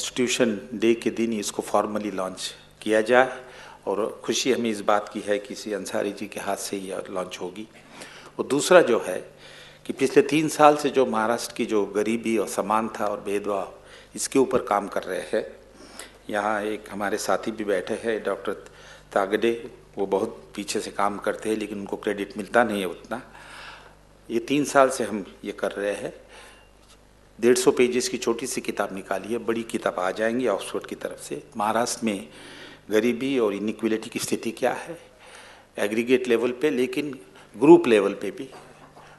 Constitution day के दिन इसको फॉर्मली लॉन्च किया जाए और खुशी हमें इस बात की है कि श्री अंसारी जी के हाथ से यह लॉन्च होगी। और दूसरा जो है कि पिछले 3 साल से जो महाराष्ट्र की जो गरीबी और समानता और भेदभाव इसके ऊपर काम कर रहे हैं। यहाँ एक हमारे साथी भी बैठे हैं डॉक्टर तागडे, वो बहुत पीछे से काम करते हैं लेकिन उनको क्रेडिट मिलता नहीं है उतना। ये 3 साल से हम ये कर रहे हैं। 150 पेजेस की छोटी सी किताब निकाली है, बड़ी किताब आ जाएंगी ऑक्सफोर्ड की तरफ से। महाराष्ट्र में गरीबी और इनइक्वलिटी की स्थिति क्या है एग्रीगेट लेवल पे, लेकिन ग्रुप लेवल पे भी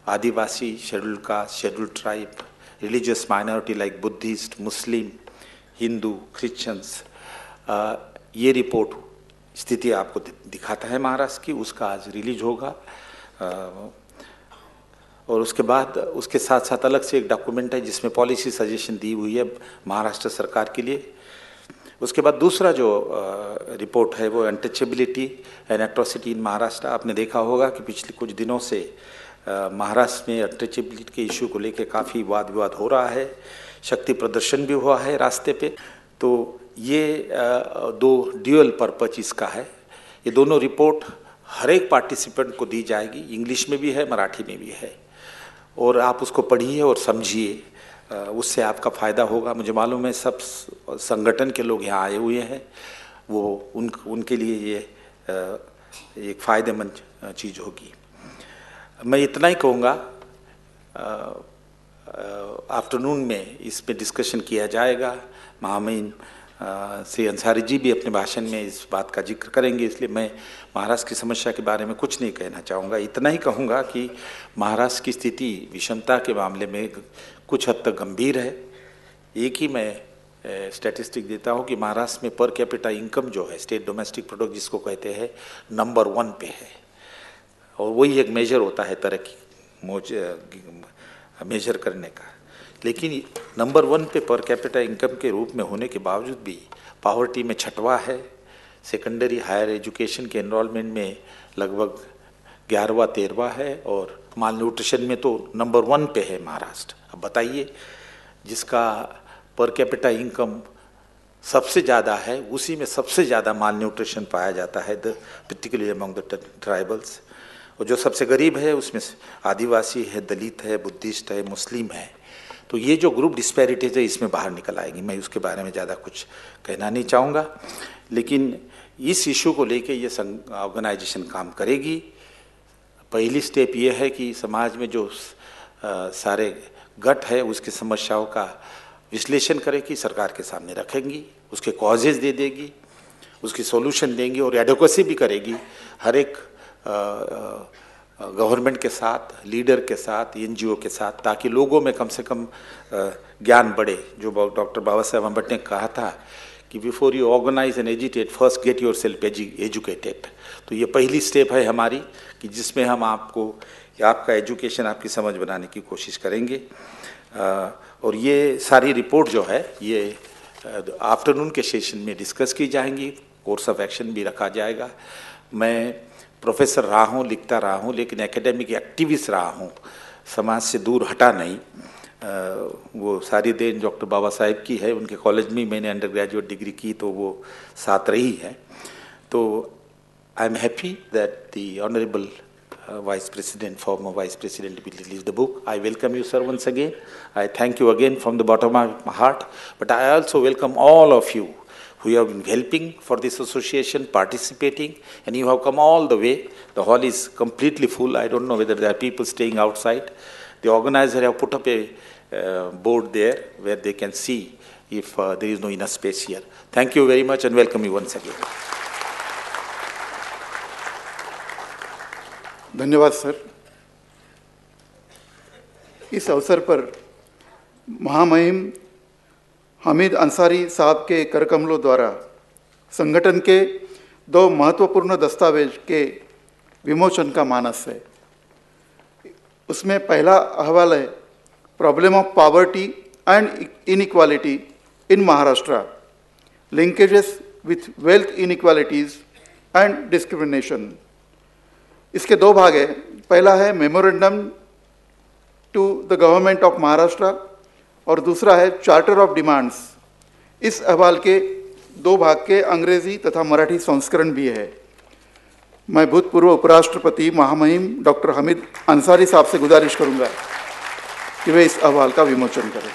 Adivasi, schedule caste, schedule tribe, religious minority like Buddhist, Muslim, Hindu, Christians, ये रिपोर्ट स्थिति आपको दिखाता है महाराष्ट्र की। उसका आज रिलीज होगा और उसके बाद उसके साथ साथ अलग से एक डॉक्यूमेंट है जिसमें पॉलिसी सजेशन दी हुई है महाराष्ट्र सरकार के लिए। उसके बाद दूसरा जो रिपोर्ट है वो अनटचेबिलिटी एंड एट्रोसिटी इन महाराष्ट्र। आपने देखा होगा कि पिछले कुछ दिनों से महाराष्ट्र में अनटचेबिलिटी के इशू को लेकर काफ़ी वाद विवाद हो रहा है, शक्ति प्रदर्शन भी हुआ है रास्ते पे। तो ये दो ड्यूअल पर्पज इसका है। ये दोनों रिपोर्ट हर एक पार्टिसिपेंट को दी जाएगी, इंग्लिश में भी है, मराठी में भी है, और आप उसको पढ़िए और समझिए, उससे आपका फ़ायदा होगा। मुझे मालूम है सब संगठन के लोग यहाँ आए हुए हैं, वो उनके लिए ये एक फ़ायदेमंद चीज़ होगी। मैं इतना ही कहूँगा, आफ्टरनून में इस पे डिस्कशन किया जाएगा। महामहिम श्री अंसारी जी भी अपने भाषण में इस बात का जिक्र करेंगे, इसलिए मैं महाराष्ट्र की समस्या के बारे में कुछ नहीं कहना चाहूँगा। इतना ही कहूँगा कि महाराष्ट्र की स्थिति विषमता के मामले में कुछ हद तक गंभीर है। एक ही मैं स्टैटिस्टिक देता हूँ कि महाराष्ट्र में पर कैपिटा इनकम जो है, स्टेट डोमेस्टिक प्रोडक्ट जिसको कहते हैं, नंबर 1 पे है, और वही एक मेजर होता है तरक्की मेजर करने का। लेकिन नंबर 1 पे पर कैपिटा इनकम के रूप में होने के बावजूद भी पॉवर्टी में 6वां है। सेकेंडरी हायर एजुकेशन के एनरोलमेंट में लगभग 11वां 13वां है, और माल न्यूट्रिशन में तो नंबर 1 पे है महाराष्ट्र। अब बताइए, जिसका पर कैपिटा इनकम सबसे ज़्यादा है उसी में सबसे ज़्यादा माल न्यूट्रिशन पाया जाता है, पर्टिकुलरली अमंग द ट्राइबल्स। और जो सबसे गरीब है उसमें आदिवासी है, दलित है, बुद्धिस्ट है, मुस्लिम है। तो ये जो ग्रुप डिस्पैरिटीज है इसमें बाहर निकल आएगी। मैं उसके बारे में ज़्यादा कुछ कहना नहीं चाहूँगा, लेकिन इस इशू को लेके ये ऑर्गेनाइजेशन काम करेगी। पहली स्टेप ये है कि समाज में जो सारे गट है उसकी समस्याओं का विश्लेषण करेगी, सरकार के सामने रखेंगी, उसके कॉजेज दे देगी, उसकी सॉल्यूशन देंगी और एडवोकेसी भी करेगी हर एक गवर्नमेंट के साथ, लीडर के साथ, एनजीओ के साथ, ताकि लोगों में कम से कम ज्ञान बढ़े। जो डॉक्टर बाबा साहेब अम्बेडकर ने कहा था कि before you organize and agitate first get yourself educated. तो ये पहली स्टेप है हमारी कि जिसमें हम आपका एजुकेशन, आपकी समझ बनाने की कोशिश करेंगे। और ये सारी रिपोर्ट जो है ये आफ्टरनून के सेशन में डिस्कस की जाएंगी, कोर्स ऑफ एक्शन भी रखा जाएगा। मैं प्रोफेसर रहा हूँ, लिखता रहा हूँ, लेकिन एकेडमिक एक्टिविस्ट रहा हूँ, समाज से दूर हटा नहीं। वो सारी देन डॉक्टर बाबा साहेब की है, उनके कॉलेज में मैंने अंडर ग्रेजुएट डिग्री की तो वो साथ रही है। तो I am happy that the honourable Vice President, former Vice President will release the book. I welcome you, sir, once again. I thank you again from the bottom of my heart. But I also welcome all of you who have been helping for this association, participating, and you have come all the way. The hall is completely full. I don't know whether there are people staying outside. The organizer have put up a board there where they can see if there is no enough space here. Thank you very much and welcome you once again. धन्यवाद sir. इस अवसर पर महामहिम हामिद अंसारी साहब के करकमलों द्वारा संगठन के 2 महत्वपूर्ण दस्तावेज के विमोचन का मानस है। उसमें पहला अहवाल है problem of poverty and inequality in Maharashtra, linkages with wealth inequalities and discrimination. इसके 2 भाग है। पहला है memorandum to the government of Maharashtra और दूसरा है चार्टर ऑफ डिमांड्स इस अहवाल के 2 भाग के अंग्रेजी तथा मराठी संस्करण भी है। मैं भूतपूर्व उपराष्ट्रपति महामहिम डॉक्टर हामिद अंसारी साहब से गुजारिश करूंगा कि वे इस अहवाल का विमोचन करें।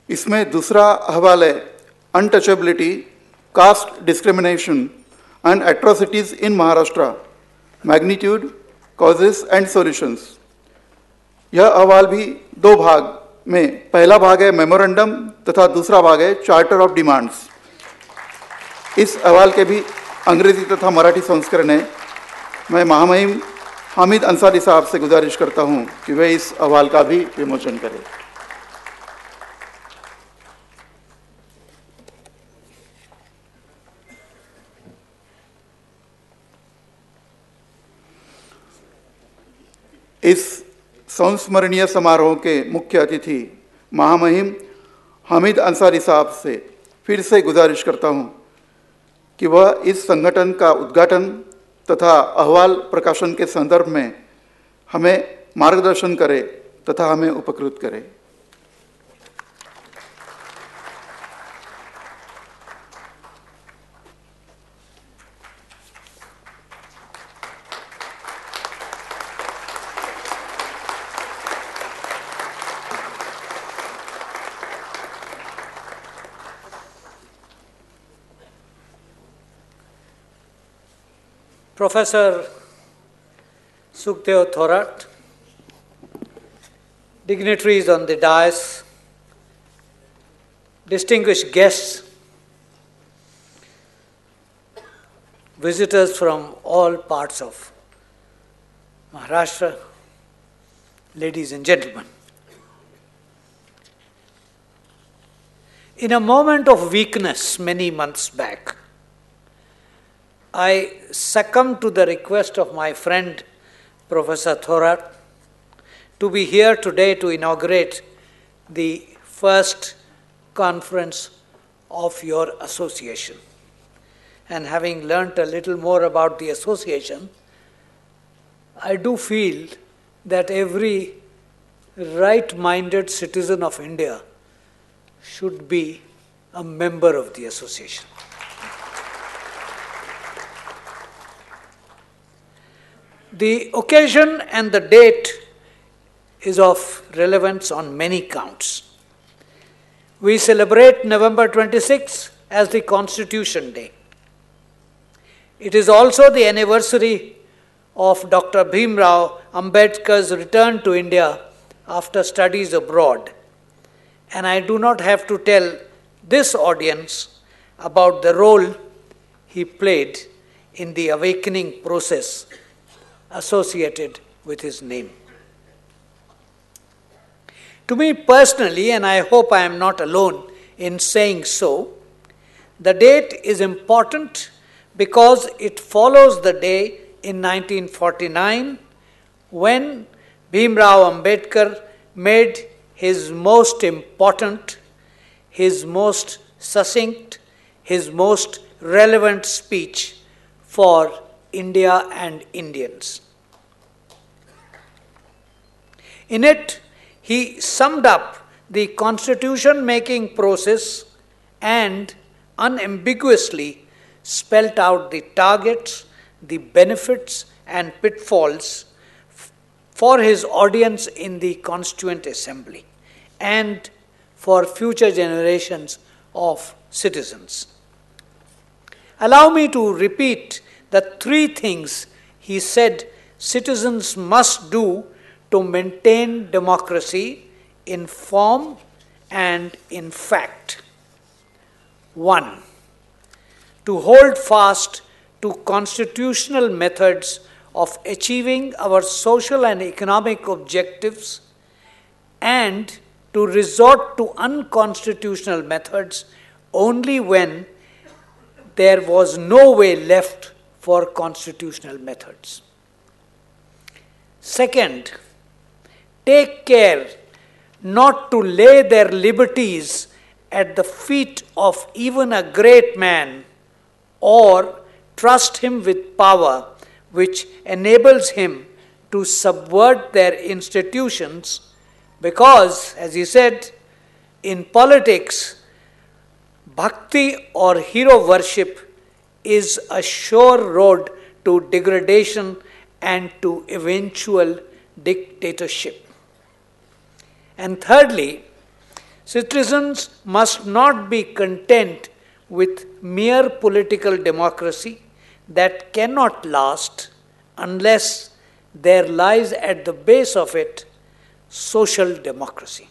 इसमें दूसरा अहवाल है untouchability, caste discrimination and atrocities in Maharashtra, magnitude, causes and solutions. यह अहवाल भी 2 भाग में, पहला भाग है मेमोरेंडम तथा दूसरा भाग है चार्टर ऑफ डिमांड्स। इस अहवाल के भी अंग्रेजी तथा मराठी संस्करण है। मैं महामहिम हामिद अंसारी साहब से गुजारिश करता हूं कि वे इस अहवाल का भी विमोचन करें। इस संस्मरणीय समारोह के मुख्य अतिथि महामहिम हामिद अंसारी साहब से फिर से गुजारिश करता हूं कि वह इस संगठन का उद्घाटन तथा अहवाल प्रकाशन के संदर्भ में हमें मार्गदर्शन करे तथा हमें उपकृत करे। Professor Sukhdev Thorat, dignitaries on the dais, distinguished guests, visitors from all parts of Maharashtra, ladies and gentlemen. In a moment of weakness many months back, I succumbed to the request of my friend Professor Thorat to be here today to inaugurate the first conference of your association. And having learnt a little more about the association, I do feel that every right-minded citizen of India should be a member of the association. The occasion and the date is of relevance on many counts. We celebrate November 26 as the Constitution Day. It is also the anniversary of Dr. Bhimrao Ambedkar's return to India after studies abroad. And I do not have to tell this audience about the role he played in the awakening process associated with his name. To me personally, and I hope I am not alone in saying so, the date is important because it follows the day in 1949 when Bhimrao Ambedkar made his most important, his most succinct, his most relevant speech for India and Indians. In it, he summed up the constitution-making process and unambiguously spelt out the targets, the benefits and pitfalls for his audience in the Constituent Assembly and for future generations of citizens. Allow me to repeat the 3 things he said citizens must do to maintain democracy in form and in fact. 1. To hold fast to constitutional methods of achieving our social and economic objectives and to resort to unconstitutional methods only when there was no way left for constitutional methods. Second, take care not to lay their liberties at the feet of even a great man, or trust him with power which enables him to subvert their institutions, because, as he said, in politics, bhakti or hero worship is a sure road to degradation and to eventual dictatorship. And thirdly, citizens must not be content with mere political democracy that cannot last unless there lies at the base of it social democracy.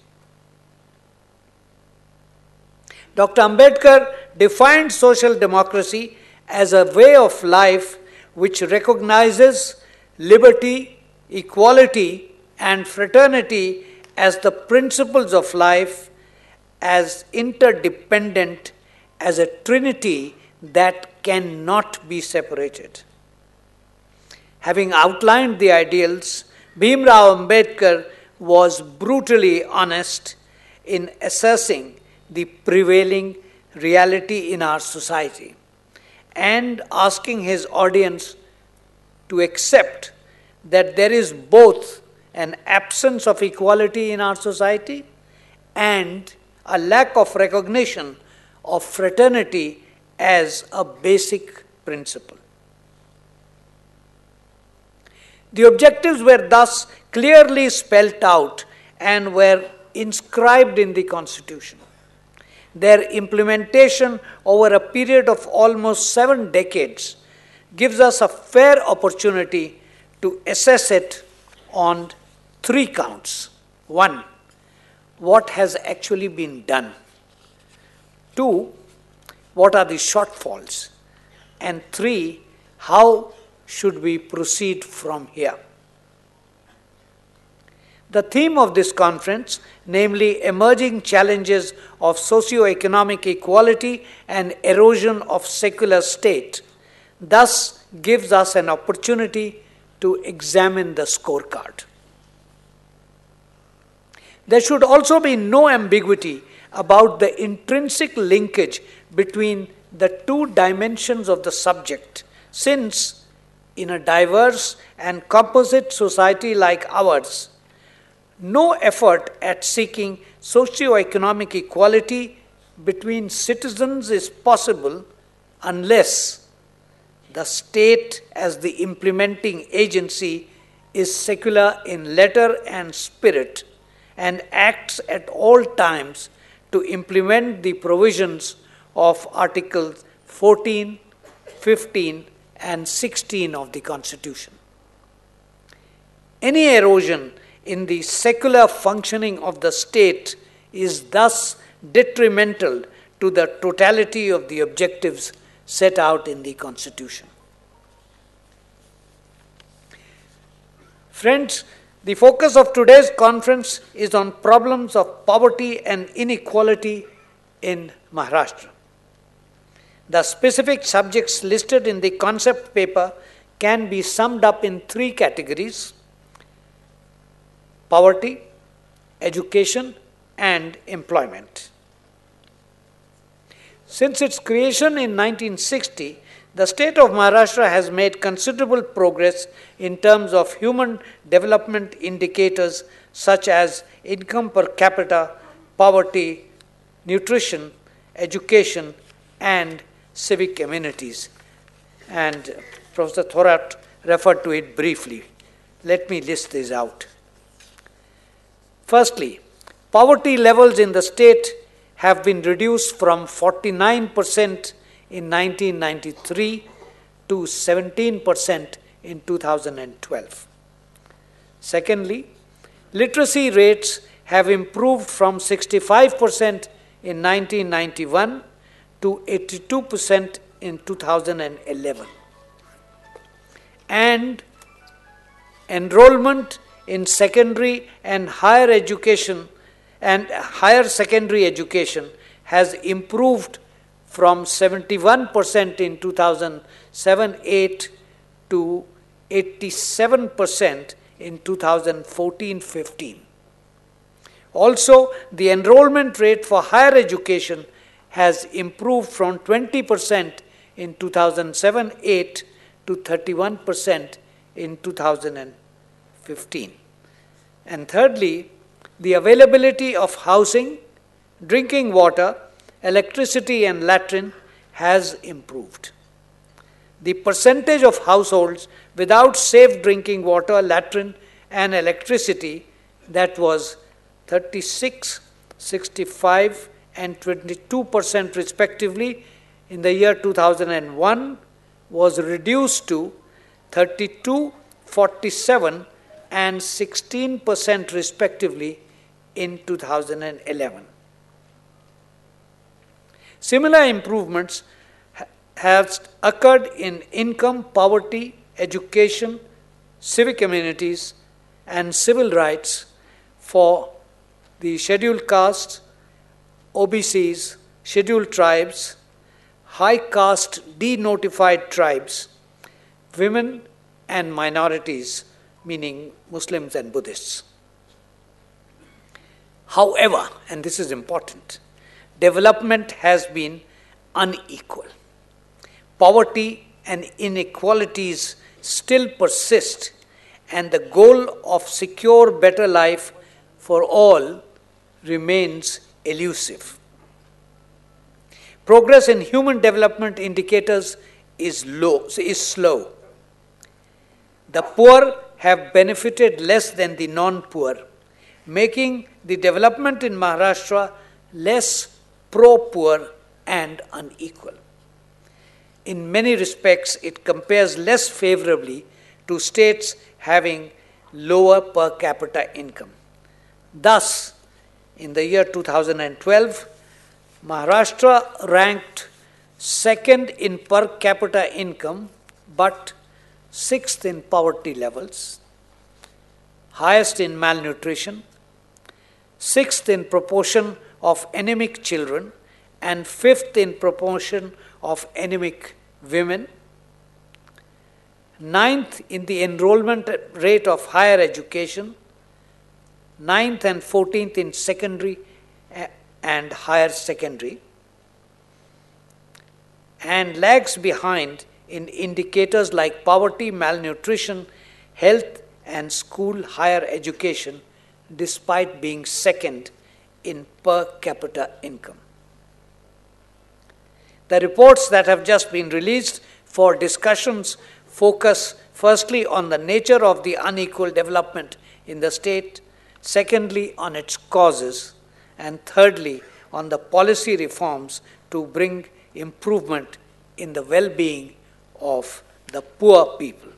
Dr. Ambedkar defined social democracy as a way of life which recognizes liberty, equality, and fraternity as the principles of life, as interdependent as a trinity that cannot be separated. Having outlined the ideals, Bhimrao Ambedkar was brutally honest in assessing the prevailing reality in our society and asking his audience to accept that there is both an absence of equality in our society and a lack of recognition of fraternity as a basic principle. The objectives were thus clearly spelt out and were inscribed in the Constitution. Their implementation over a period of almost 7 decades gives us a fair opportunity to assess it on 3 counts. 1, what has actually been done? 2, what are the shortfalls? And 3, how should we proceed from here? The theme of this conference, namely emerging challenges of socio-economic equality and erosion of secular state, thus gives us an opportunity to examine the scorecard. There should also be no ambiguity about the intrinsic linkage between the 2 dimensions of the subject, since in a diverse and composite society like ours, no effort at seeking socio-economic equality between citizens is possible unless the state as the implementing agency is secular in letter and spirit and acts at all times to implement the provisions of Articles 14, 15, and 16 of the Constitution. Any erosion in the secular functioning of the state is thus detrimental to the totality of the objectives set out in the Constitution. Friends, the focus of today's conference is on problems of poverty and inequality in Maharashtra. The specific subjects listed in the concept paper can be summed up in 3 categories: poverty, education, and employment. Since its creation in 1960, the state of Maharashtra has made considerable progress in terms of human development indicators such as income per capita, poverty, nutrition, education, and civic amenities. And Professor Thorat referred to it briefly. Let me list these out. Firstly, poverty levels in the state have been reduced from 49% in 1993 to 17% in 2012. Secondly, literacy rates have improved from 65% in 1991 to 82% in 2011. And enrollment in secondary and higher education and higher secondary education has improved from 71% in 2007-8 to 87% in 2014-15. Also, the enrollment rate for higher education has improved from 20% in 2007-8 to 31% in 2015. And thirdly, the availability of housing, drinking water, electricity and latrine has improved. The percentage of households without safe drinking water, latrine and electricity, that was 36, 65 and 22% respectively in the year 2001, was reduced to 32, 47 and 16% respectively in 2011. Similar improvements have occurred in income, poverty, education, civic amenities, and civil rights for the scheduled castes, OBCs, scheduled tribes, high caste denotified tribes, women and minorities, meaning Muslims and Buddhists. However, and this is important, development has been unequal. Poverty and inequalities still persist, and the goal of secure better life for all remains elusive. Progress in human development indicators is slow. The poor have benefited less than the non-poor, making the development in Maharashtra less pro-poor and unequal. In many respects, it compares less favorably to states having lower per capita income. Thus, in the year 2012, Maharashtra ranked second in per capita income, but sixth in poverty levels, highest in malnutrition, sixth in proportion of anemic children, and fifth in proportion of anemic women, ninth in the enrollment rate of higher education, ninth and 14th in secondary and higher secondary, and lags behind in indicators like poverty, malnutrition, health, and school higher education, despite being second in per capita income. The reports that have just been released for discussions focus firstly on the nature of the unequal development in the state, secondly on its causes, and thirdly on the policy reforms to bring improvement in the well-being of the poor people.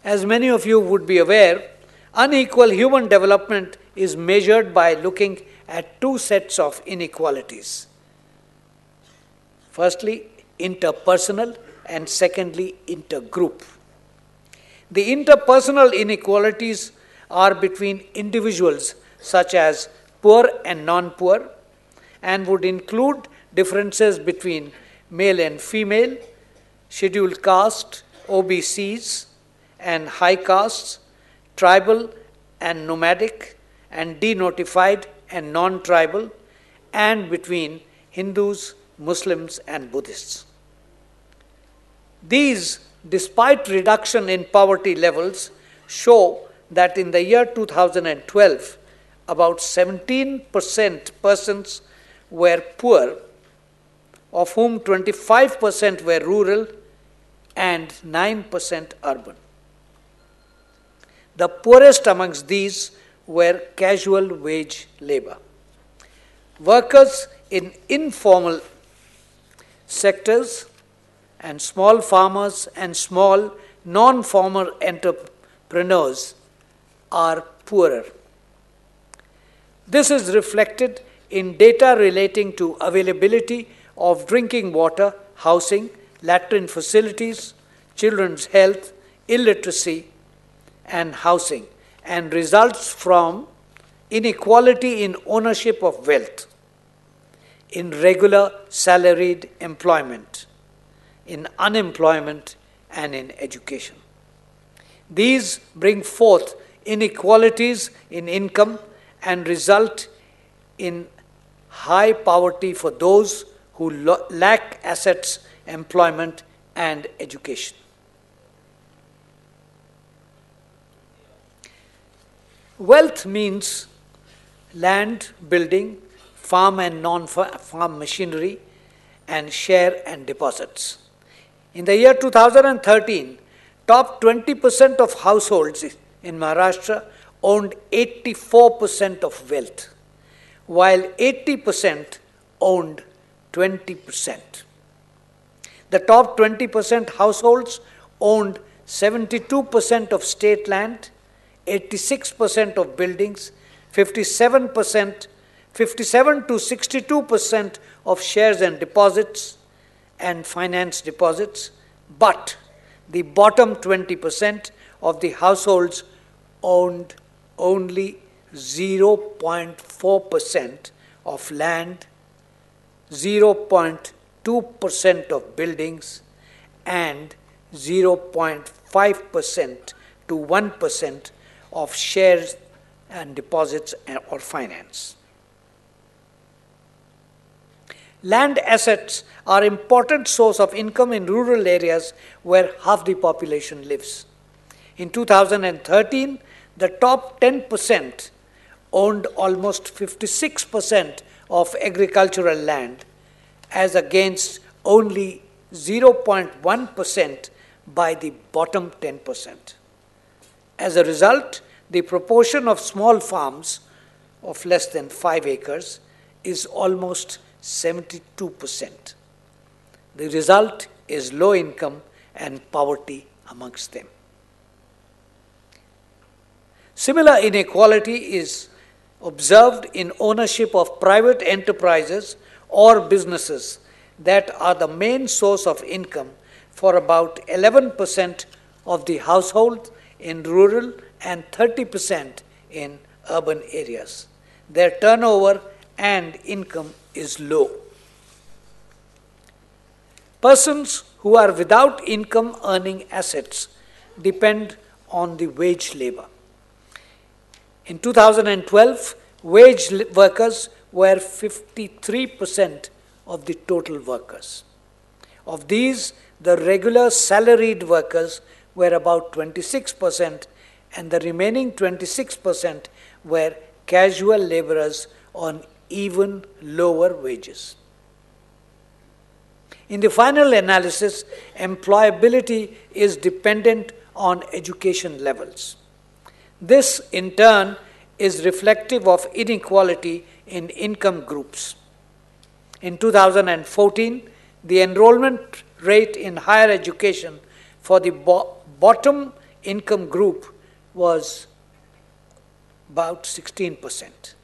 As many of you would be aware, unequal human development is measured by looking at two sets of inequalities. Firstly, interpersonal, and secondly, intergroup. The interpersonal inequalities are between individuals such as poor and non-poor, and would include differences between male and female, scheduled caste, OBCs, and high castes, tribal and nomadic, and denotified and non-tribal, and between Hindus, Muslims, and Buddhists. These, despite reduction in poverty levels, show that in the year 2012, about 17% persons were poor, of whom 25% were rural and 9% urban. The poorest amongst these were casual wage labor. Workers in informal sectors and small farmers and small non-farmer entrepreneurs are poorer. This is reflected in data relating to availability of drinking water, housing, latrine facilities, children's health, illiteracy, and housing, and results from inequality in ownership of wealth, in regular salaried employment, in unemployment, and in education. These bring forth inequalities in income and result in high poverty for those who lack assets, employment, and education. Wealth means land, building, farm and non-farm machinery, and share and deposits. In the year 2013, top 20% of households in Maharashtra owned 84% of wealth, while 80% owned 20%. The top 20% households owned 72% of state land, 86% of buildings, 57 to 62% of shares and deposits and finance deposits, but the bottom 20% of the households owned only 0.4% of land, 0.2% of buildings, and 0.5% to 1% of shares and deposits or finance. Land assets are an important source of income in rural areas where half the population lives. In 2013, the top 10% owned almost 56% of agricultural land, as against only 0.1% by the bottom 10%. As a result, the proportion of small farms of less than 5 acres is almost 72%. The result is low income and poverty amongst them. Similar inequality is observed in ownership of private enterprises or businesses that are the main source of income for about 11% of the household in rural and 30% in urban areas. Their turnover and income is low. Persons who are without income earning assets depend on the wage labor. In 2012, wage workers were 53% of the total workers. Of these, the regular salaried workers were about 26%, and the remaining 26% were casual laborers on even lower wages. In the final analysis, employability is dependent on education levels. This, in turn, is reflective of inequality in income groups. In 2014, the enrollment rate in higher education for the bottom income group was about 16%.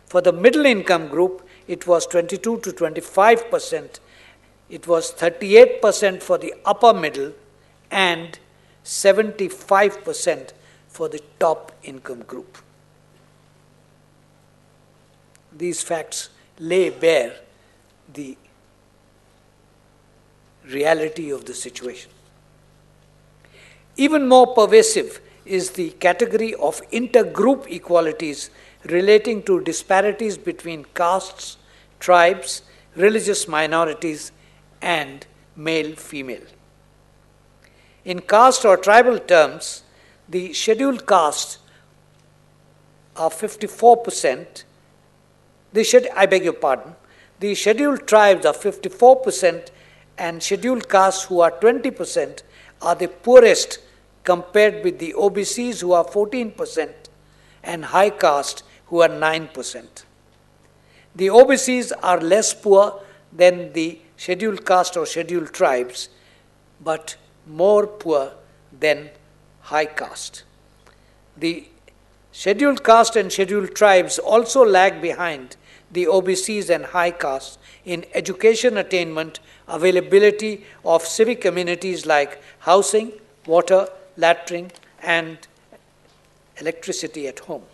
For the middle income group, it was 22 to 25%. It was 38% for the upper middle and 75% for the top income group. These facts lay bare the reality of the situation. Even more pervasive is the category of intergroup inequalities relating to disparities between castes, tribes, religious minorities, and male-female. In caste or tribal terms, the scheduled castes are 54%. The scheduled tribes are 54%, and scheduled castes, who are 20%, are the poorest compared with the OBCs, who are 14%, and high caste, who are 9%. The OBCs are less poor than the scheduled caste or scheduled tribes, but more poor than high caste. The scheduled caste and scheduled tribes also lag behind the OBCs and high caste in education attainment, availability of civic amenities like housing, water, latrine, and electricity at home.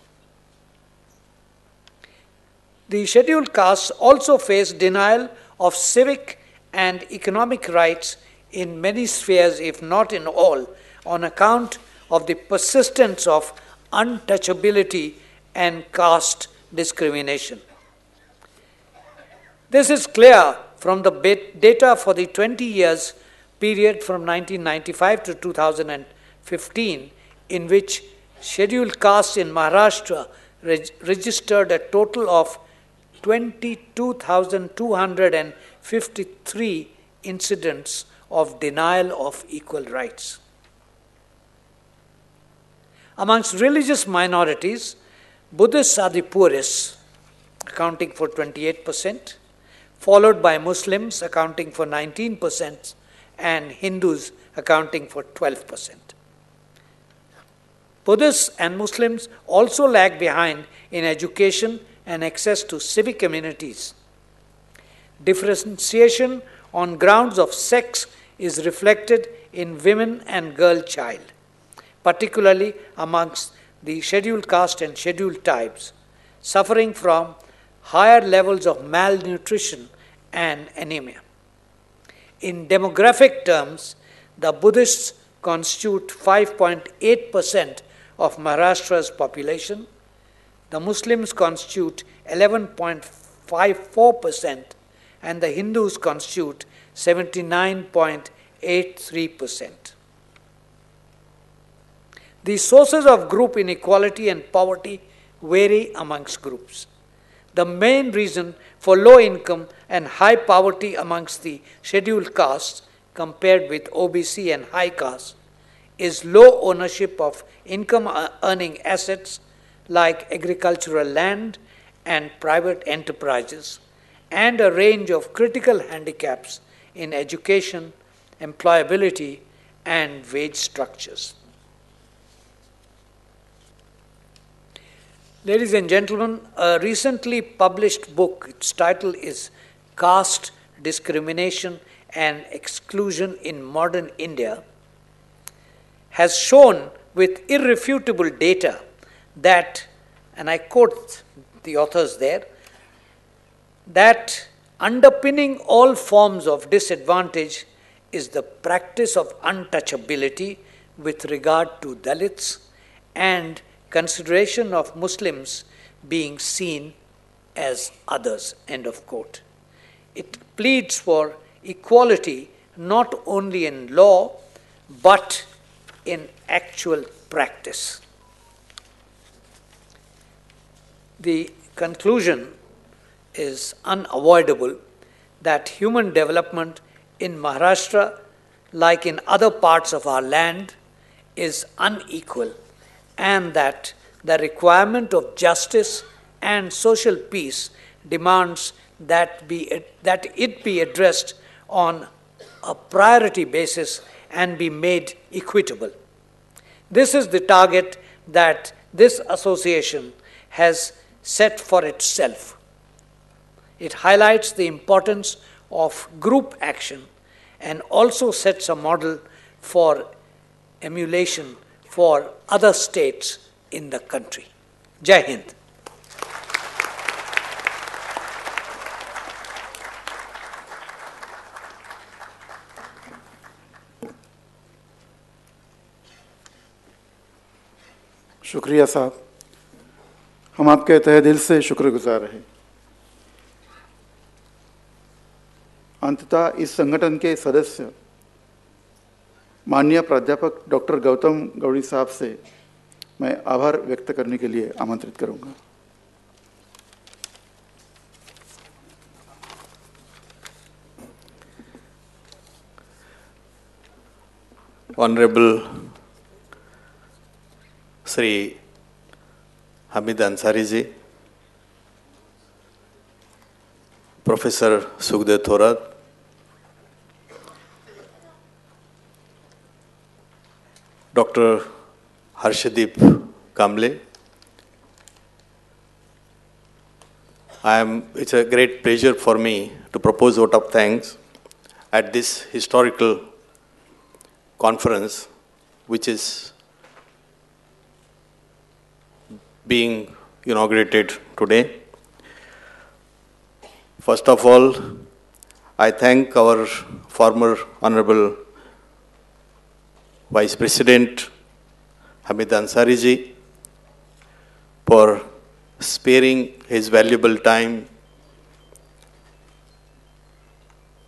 The scheduled castes also face denial of civic and economic rights in many spheres, if not in all, on account of the persistence of untouchability and caste discrimination. This is clear from the data for the 20 years period from 1995 to 2015, in which scheduled castes in Maharashtra registered a total of 22,253 incidents of denial of equal rights. Amongst religious minorities, Buddhists are the poorest, accounting for 28%, followed by Muslims, accounting for 19%, and Hindus, accounting for 12%. Buddhists and Muslims also lag behind in education and access to civic amenities. Differentiation on grounds of sex is reflected in women and girl child, particularly amongst the scheduled caste and scheduled tribes, suffering from higher levels of malnutrition and anemia. In demographic terms, the Buddhists constitute 5.8% of Maharashtra's population, the Muslims constitute 11.54%, and the Hindus constitute 79.83%. The sources of group inequality and poverty vary amongst groups. The main reason for low income and high poverty amongst the scheduled castes compared with OBC and high caste is low ownership of income earning assets like agricultural land and private enterprises, and a range of critical handicaps in education, employability, and wage structures. Ladies and gentlemen, a recently published book, its title is Caste, Discrimination and Exclusion in Modern India, has shown with irrefutable data that, and I quote the authors there, that underpinning all forms of disadvantage is the practice of untouchability with regard to Dalits and consideration of Muslims being seen as others, end of quote. It pleads for equality not only in law but in actual practice. The conclusion is unavoidable that human development in Maharashtra, like in other parts of our land, is unequal, and that the requirement of justice and social peace demands that it be addressed on a priority basis and be made equitable. This is the target that this association has set for itself. It highlights the importance of group action and also sets a model for emulation for other states in the country. Jai Hind. शुक्रिया साहब, हम आपके तहे दिल से शुक्रगुजार हैं। अंततः इस संगठन के सदस्य माननीय प्राध्यापक डॉक्टर गौतम गौड़ी साहब से मैं आभार व्यक्त करने के लिए आमंत्रित करूंगा। Honorable Sri Hamid Ansari ji, Professor Sukhdev Thorat, Dr. Harshdeep Kamble, it's a great pleasure for me to propose vote of thanks at this historical conference, which is being inaugurated today. First of all, I thank our former Honorable Vice President, Hamid Ansari ji for sparing his valuable time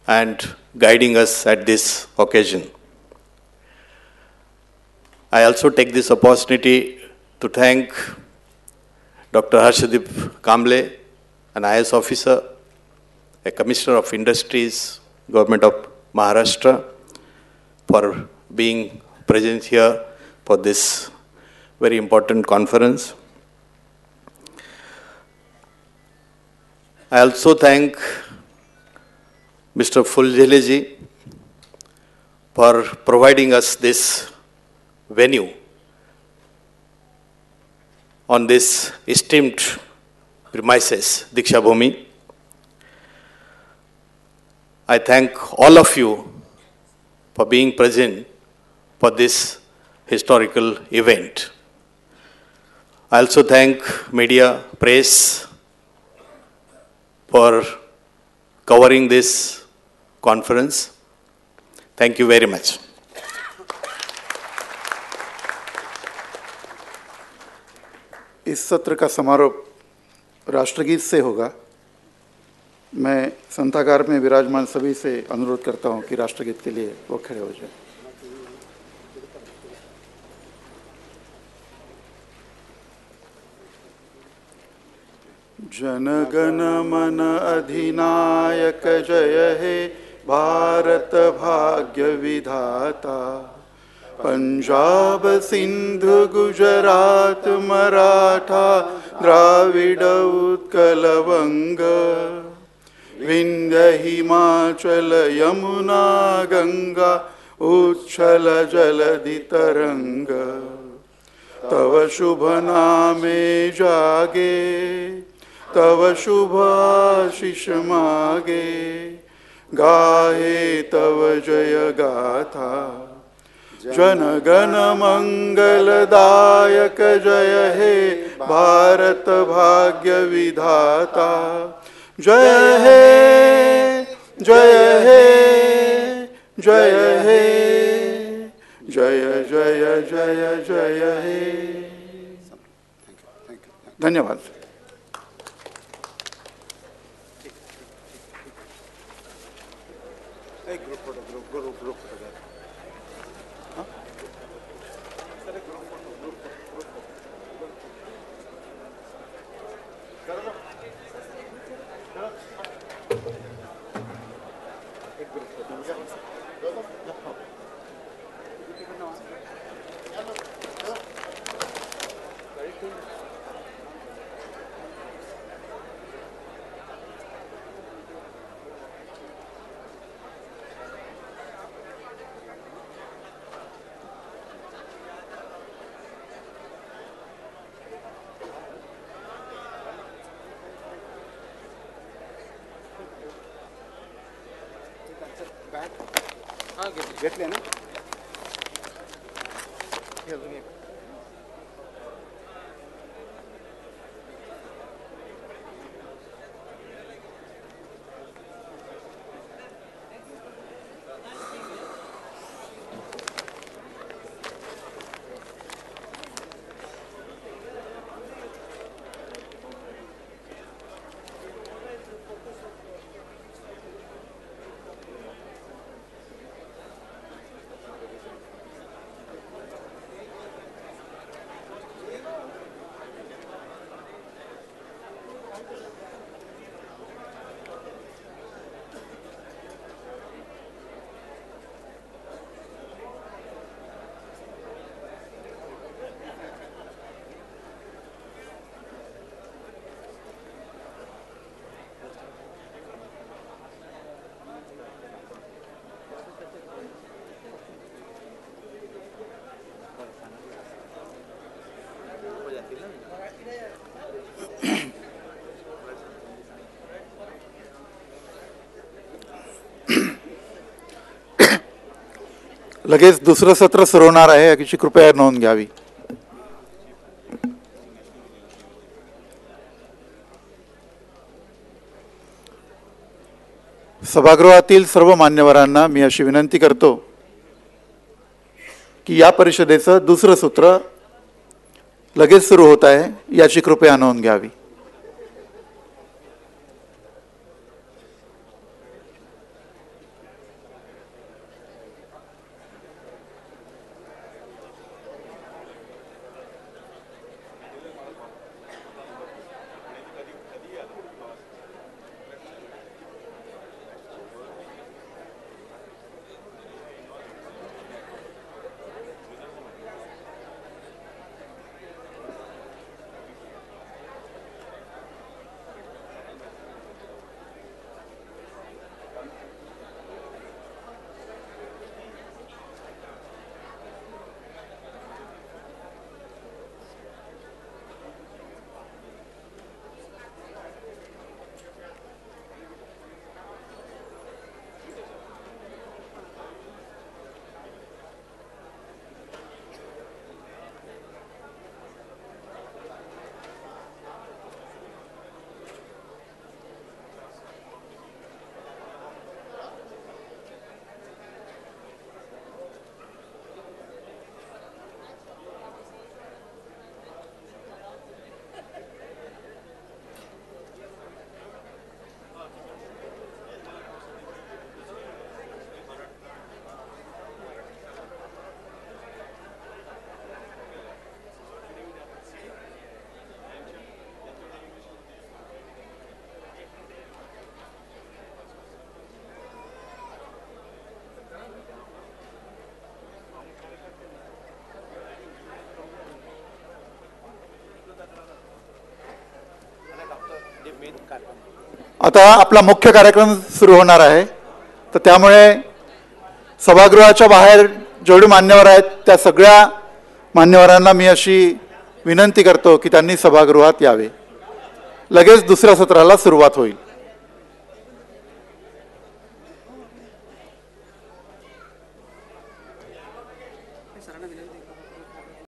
and guiding us at this occasion. I also take this opportunity to thank Dr. Harshdeep Kamble, an IAS officer, a Commissioner of Industries, Government of Maharashtra, for being present here for this very important conference. I also thank Mr. Fulzele ji for providing us this venue on this esteemed premises, Dikshabhoomi. I thank all of you for being present for this historical event. I also thank media, press for covering this conference. Thank you very much. इस सत्र का समारोह राष्ट्रगीत से होगा। मैं संतागार में विराजमान सभी से अनुरोध करता हूं कि राष्ट्रगीत के लिए वो खड़े हो जाएं। जन गण मन अधिनायक जय हे भारत भाग्य विधाता, पंजाब सिंधु गुजरात मराठा द्राविड उत्कल वंग, विंध्य हिमाचल यमुना गंगा उच्छल जलधि तरंग, तव शुभ नामे जागे तव शुभ आशीष मागे, गाहे तव जय गाथा, जन गण मंगलदायक जय हे भारत भाग्य विधाता, जय हे जय हे जय हे जय जय जय जय हे। धन्यवाद। घेतले ना? लगेच दुसरं सत्र सुरू होणार आहे, याची कृपया नोंद घ्यावी। सभागृहातील सर्व मान्यवरांना मी अशी विनंती करतो की या परिषदेचं दुसरं सूत्र लगेच सुरू होत आहे, याची कृपया नोंद घ्यावी. आता आपला मुख्य कार्यक्रम सुरू होणार आहे, तर त्यामुळे सभागृहाच्या बाहेर जेवढे मान्यवर आहेत त्या सगळ्या मान्यवरांना मी अशी विनंती करतो की त्यांनी सभागृहात यावे. लगेच दुसऱ्या सत्राला सुरुवात होईल. सरांना विनंती